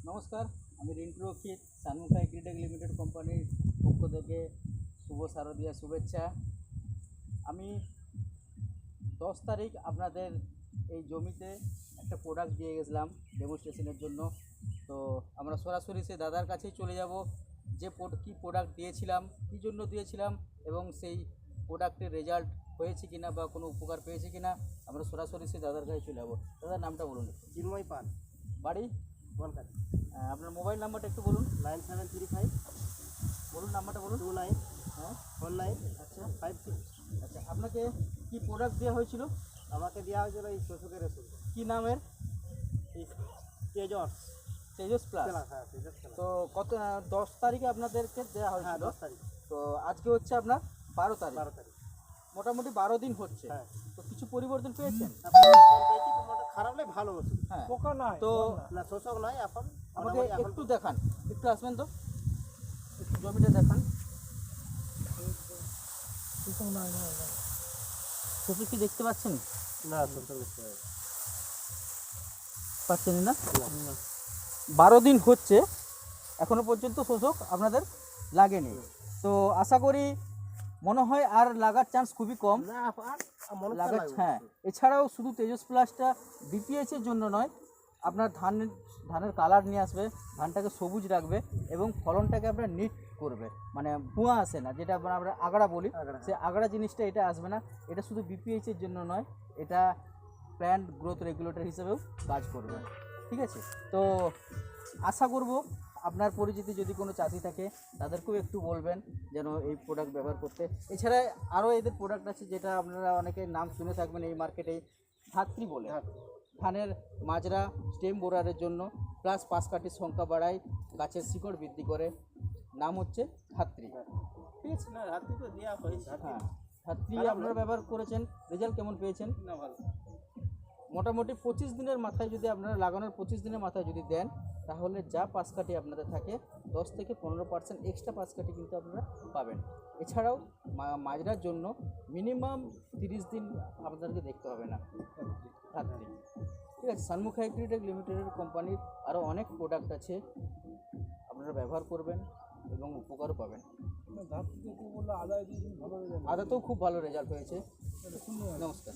নমস্কার, আমি রিন্টু রক্ষিত। সানমুখা এগ্রিটেক লিমিটেড কোম্পানির পক্ষ থেকে শুভ শারদীয়া শুভেচ্ছা। আমি 10 তারিখ আপনাদের এই জমিতে একটা প্রোডাক্ট দিয়ে গেছিলাম ডেমনস্ট্রেশনের জন্য। তো আমরা সরাসরি সেই দাদার কাছেই চলে যাব, যে কী প্রোডাক্ট দিয়েছিলাম, কী জন্য দিয়েছিলাম এবং সেই প্রোডাক্টের রেজাল্ট হয়েছে কিনা বা কোনো উপকার পেয়েছে কিনা, আমরা সরাসরি সেই দাদার কাছে চলে যাব। দাদার নামটা বলুন। চিন্ময় পান, বাড়ি বলকার। আপনার মোবাইল নাম্বারটা একটু বলুন। 9735 বলুন, নাম্বারটা বলুন। 29 হ্যাঁ, 49 আচ্ছা 56। আচ্ছা। আপনাকে কি প্রোডাক্ট দেওয়া হয়েছিল? আমাকে দেওয়া হয়েছিল এই শোষকের ওষুধ, কি নামের? এই তেজস তেজস প্লাস। হ্যাঁ তেজস তো কত 10 তারিখে আপনাদেরকে দেওয়া হ্যাঁ হয়েছিল। 10 তারিখ, তো আজকে হচ্ছে আপনার 12 তারিখ। 12 তারিখ। মোটামুটি 12 দিন হচ্ছে। হ্যাঁ, তো কিছু পরিবর্তন পেয়েছেন? খারাপ নয়, ভালো ওষুধ। হ্যাঁ। পোকা নয়, তো না শোষক নয়। এখন আমাকে মোটামুটি এখন একটু দেখান, একটু আসবেন তো, একটু জমিটা দেখান। শোষক কি দেখতে পাচ্ছেন? না শোষক দেখতে পাচ্ছেন না? না। 12 দিন হচ্ছে, এখনো পর্যন্ত শোষক আপনাদের লাগেনি। তো আশা করি মনে হয় আর লাগার চান্স খুবই কম। না মনে লাগার, হ্যাঁ। এছাড়াও শুধু তেজস প্লাসটা বিপিএইচের জন্য নয়, আপনার ধানের কালার নিয়ে আসবে, ধানটাকে সবুজ রাখবে এবং ফলনটাকে আপনার নিট করবে, মানে ভুয়া আসে না, যেটা আমরা আগড়া বলি, সে আগড়া জিনিসটা এটা আসবে না। এটা শুধু বিপিএইচের জন্য নয়, এটা প্ল্যান্ট গ্রোথ রেগুলেটর হিসেবেও কাজ করবে। ঠিক আছে? তো আশা করব আপনার পরিচিতি যদি কোনো চাষি থাকে তাদেরকেও একটু বলবেন যেন এই প্রোডাক্ট ব্যবহার করতে। এছাড়া আরও এদের প্রোডাক্ট আছে যেটা আপনারা অনেকে নাম শুনে থাকবেন এই মার্কেটে, ধাত্রী বলে। ধানের মাজরা স্টেম বোরারের জন্য, প্লাস পাশ কাঠির সংখ্যা বাড়ায়, গাছের শিকড় বৃদ্ধি করে। নাম হচ্ছে ধাত্রী। ঠিক আছে? না রাত্রি তো দেওয়া হয়েছে। হ্যাঁ, ধাত্রী আপনারা ব্যবহার করেছেন, রেজাল্ট কেমন পেয়েছেন? না ভালো। মোটামুটি 25 দিনের মাথায় যদি আপনারা লাগানোর 25 দিনের মাথায় যদি দেন, তাহলে যা পাশ কাঠি আপনাদের থাকে 10 থেকে 15% এক্সট্রা পাশ কাঠি কিন্তু আপনারা পাবেন। এছাড়াও মাজরার জন্য মিনিমাম 30 দিন আপনাদেরকে দেখতে হবে না ধাত্রী। ঠিক আছে? সানমুখা এগ্রিটেক লিমিটেডের কোম্পানির আরও অনেক প্রোডাক্ট আছে, আপনারা ব্যবহার করবেন এবং উপকারও পাবেন। আদাতেও খুব ভালো রেজাল্ট হয়েছে। নমস্কার।